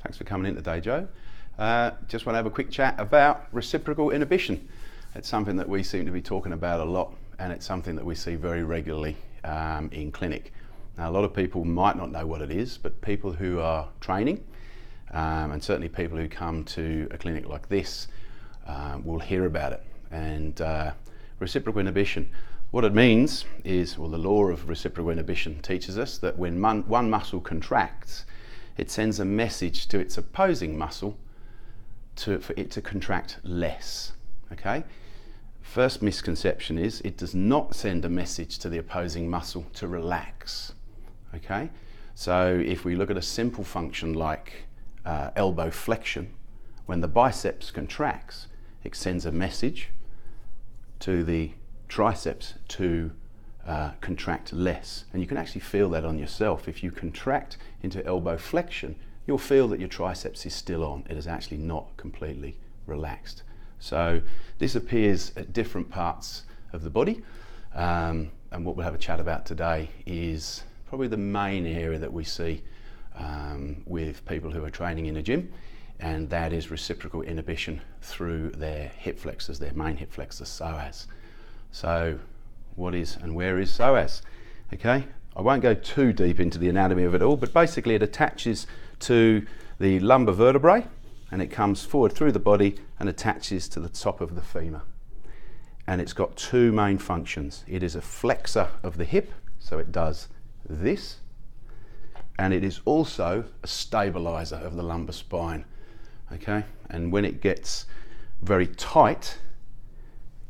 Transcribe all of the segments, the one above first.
Thanks for coming in today, Joe. Just want to have a quick chat about reciprocal inhibition. It's something that we seem to be talking about a lot, and it's something that we see very regularly in clinic. Now, a lot of people might not know what it is, but people who are training, and certainly people who come to a clinic like this, will hear about it. And reciprocal inhibition, what it means is, well, the law of reciprocal inhibition teaches us that when one muscle contracts, it sends a message to its opposing muscle for it to contract less. Okay? First misconception is it does not send a message to the opposing muscle to relax. Okay? So if we look at a simple function like elbow flexion, when the biceps contracts, it sends a message to the triceps to contract less. And you can actually feel that on yourself. If you contract into elbow flexion, you'll feel that your triceps is still on. It is actually not completely relaxed. So this appears at different parts of the body. And what we'll have a chat about today is probably the main area that we see with people who are training in a gym, and that is reciprocal inhibition through their hip flexors, their main hip flexor, psoas. So what is and where is psoas? Okay, I won't go too deep into the anatomy of it all, but basically it attaches to the lumbar vertebrae and it comes forward through the body and attaches to the top of the femur. And it's got two main functions. It is a flexor of the hip, so it does this, and it is also a stabilizer of the lumbar spine. Okay, and when it gets very tight,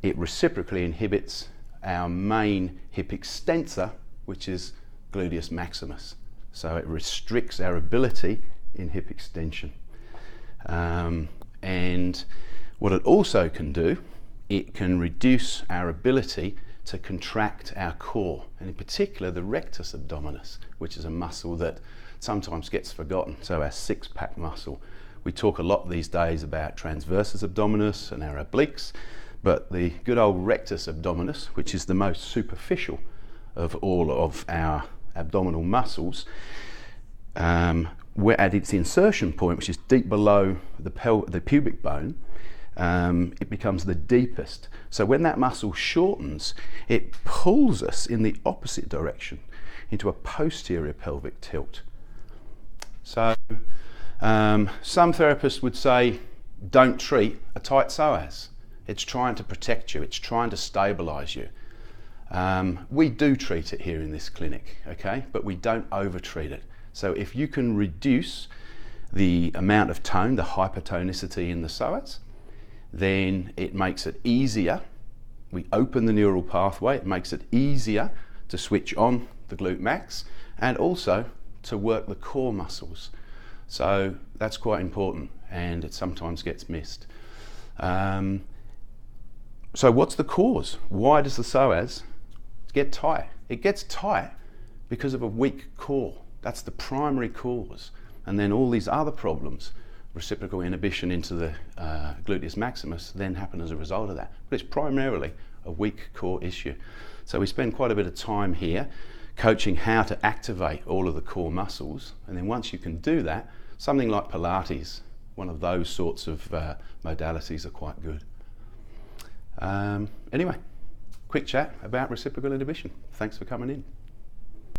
it reciprocally inhibits our main hip extensor, which is gluteus maximus. So it restricts our ability in hip extension. And what it also can do, it can reduce our ability to contract our core, and in particular the rectus abdominis, which is a muscle that sometimes gets forgotten. So our six-pack muscle. We talk a lot these days about transversus abdominis and our obliques, but the good old rectus abdominis, which is the most superficial of all of our abdominal muscles, where at its insertion point, which is deep below the pubic bone, it becomes the deepest. So when that muscle shortens, it pulls us in the opposite direction into a posterior pelvic tilt. So some therapists would say, don't treat a tight psoas. It's trying to protect you. It's trying to stabilize you. We do treat it here in this clinic, okay? But we don't over-treat it. So if you can reduce the amount of tone, the hypertonicity in the psoas, then it makes it easier. We open the neural pathway. It makes it easier to switch on the glute max and also to work the core muscles. So that's quite important, and it sometimes gets missed. So what's the cause? Why does the psoas get tight? It gets tight because of a weak core. That's the primary cause. And then all these other problems, reciprocal inhibition into the gluteus maximus, then happen as a result of that. But it's primarily a weak core issue. So we spend quite a bit of time here coaching how to activate all of the core muscles. And then once you can do that, something like Pilates, one of those sorts of modalities are quite good. Anyway, quick chat about reciprocal inhibition. Thanks for coming in.